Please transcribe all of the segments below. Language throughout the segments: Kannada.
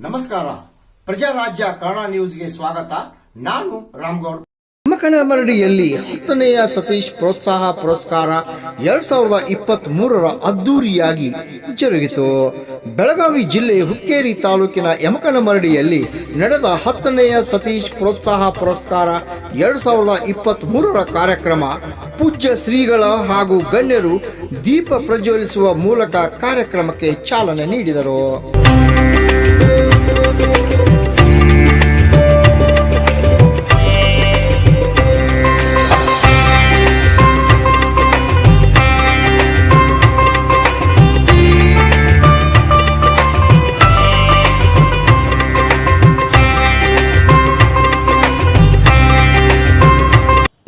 ನಮಸ್ಕಾರ, ಪ್ರಜಾರಾಜ್ಯ ಕನ್ನಡ ನ್ಯೂಸ್ಗೆ ಸ್ವಾಗತ. ನಾನು ರಾಮಗೌಡ್. ಯಮಕನಮರಡಿಯಲ್ಲಿ 10ನೇಯ ಸತೀಶ್ ಪ್ರೋತ್ಸಾಹ ಪುರಸ್ಕಾರ 2023 ಅದ್ದೂರಿಯಾಗಿ ಜರುಗಿತು. ಬೆಳಗಾವಿ ಜಿಲ್ಲೆ ಹುಕ್ಕೇರಿ ತಾಲೂಕಿನ ಯಮಕನಮರಡಿಯಲ್ಲಿ ನಡೆದ 10ನೇಯ ಸತೀಶ್ ಪ್ರೋತ್ಸಾಹ ಪುರಸ್ಕಾರ 2023 ಕಾರ್ಯಕ್ರಮ ಪೂಜ್ಯ ಶ್ರೀಗಳ ಹಾಗೂ ಗಣ್ಯರು ದೀಪ ಪ್ರಜ್ವಲಿಸುವ ಮೂಲಕ ಕಾರ್ಯಕ್ರಮಕ್ಕೆ ಚಾಲನೆ ನೀಡಿದರು.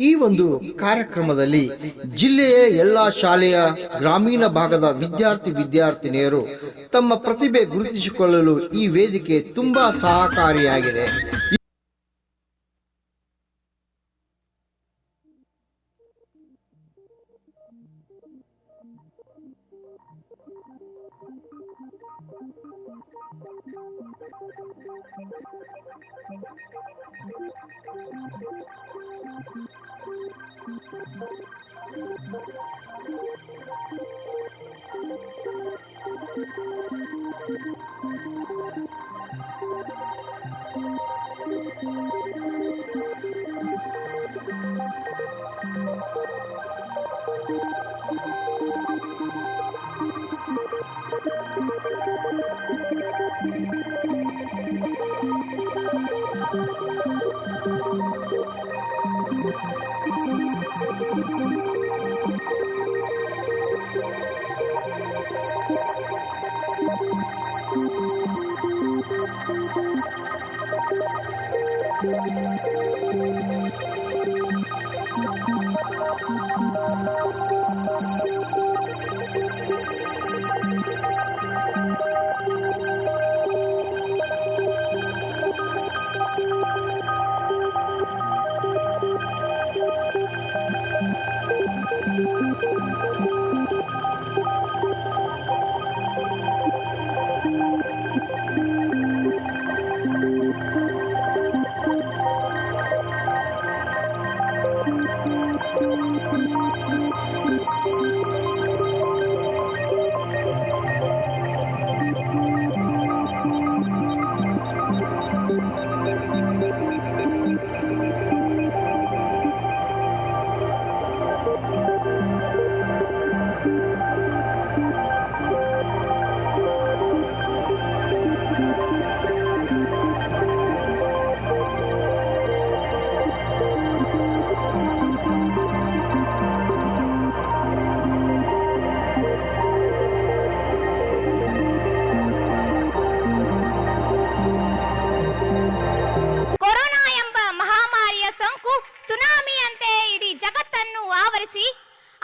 ಈ ಒಂದು ಕಾರ್ಯಕ್ರಮದಲ್ಲಿ ಜಿಲ್ಲೆಯ ಎಲ್ಲಾ ಶಾಲೆಯ ಗ್ರಾಮೀಣ ಭಾಗದ ವಿದ್ಯಾರ್ಥಿನಿಯರು ತಮ್ಮ ಪ್ರತಿಭೆ ಗುರುತಿಸಿಕೊಳ್ಳಲು ಈ ವೇದಿಕೆ ತುಂಬಾ ಸಹಕಾರಿಯಾಗಿದೆ.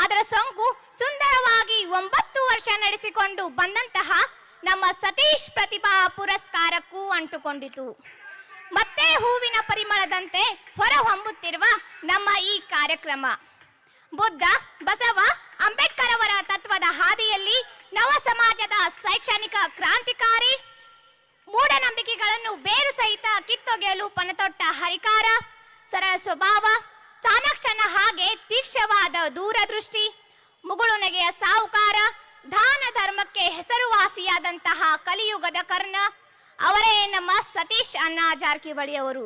ಅದರ ಸೋಂಕು ಸುಂದರವಾಗಿ 9 ವರ್ಷ ನಡೆಸಿಕೊಂಡು ಬಂದಂತಹ ನಮ್ಮ ಸತೀಶ್ ಪ್ರತಿಭಾ ಪುರಸ್ಕಾರಕ್ಕೂ ಅಂಟುಕೊಂಡಿತು. ಮತ್ತೆ ಹೂವಿನ ಪರಿಮಳದಂತೆ ಹೊರಹೊಮ್ಮುತ್ತಿರುವ ನಮ್ಮ ಈ ಕಾರ್ಯಕ್ರಮ ಬುದ್ಧ, ಬಸವ, ಅಂಬೇಡ್ಕರ್ ಅವರ ತತ್ವದ ಹಾದಿಯಲ್ಲಿ ನವ ಸಮಾಜದ ಶೈಕ್ಷಣಿಕ ಕ್ರಾಂತಿಕಾರಿ, ಮೂಢನಂಬಿಕೆಗಳನ್ನು ಬೇರು ಸಹಿತ ಕಿತ್ತೊಗೆಯಲು ಪಣತೊಟ್ಟ ಹರಿಕಾರ, ಸರಳ ಸ್ವಭಾವ, ಚಾಣಕ್ಷನ ಹಾಗೆ ತೀಕ್ಷ್ಣವಾದ ದೂರದೃಷ್ಟಿ, ಮುಗುಳುನಗೆಯ ಸಾಹುಕಾರ, ದಾನ ಧರ್ಮಕ್ಕೆ ಹೆಸರುವಾಸಿಯಾದಂತಹ ಕಲಿಯುಗದ ಕರ್ಣ ಅವರೇ ನಮ್ಮ ಸತೀಶ್ ಅಣ್ಣ ಜಾರಕಿಹೊಳಿ ಅವರು.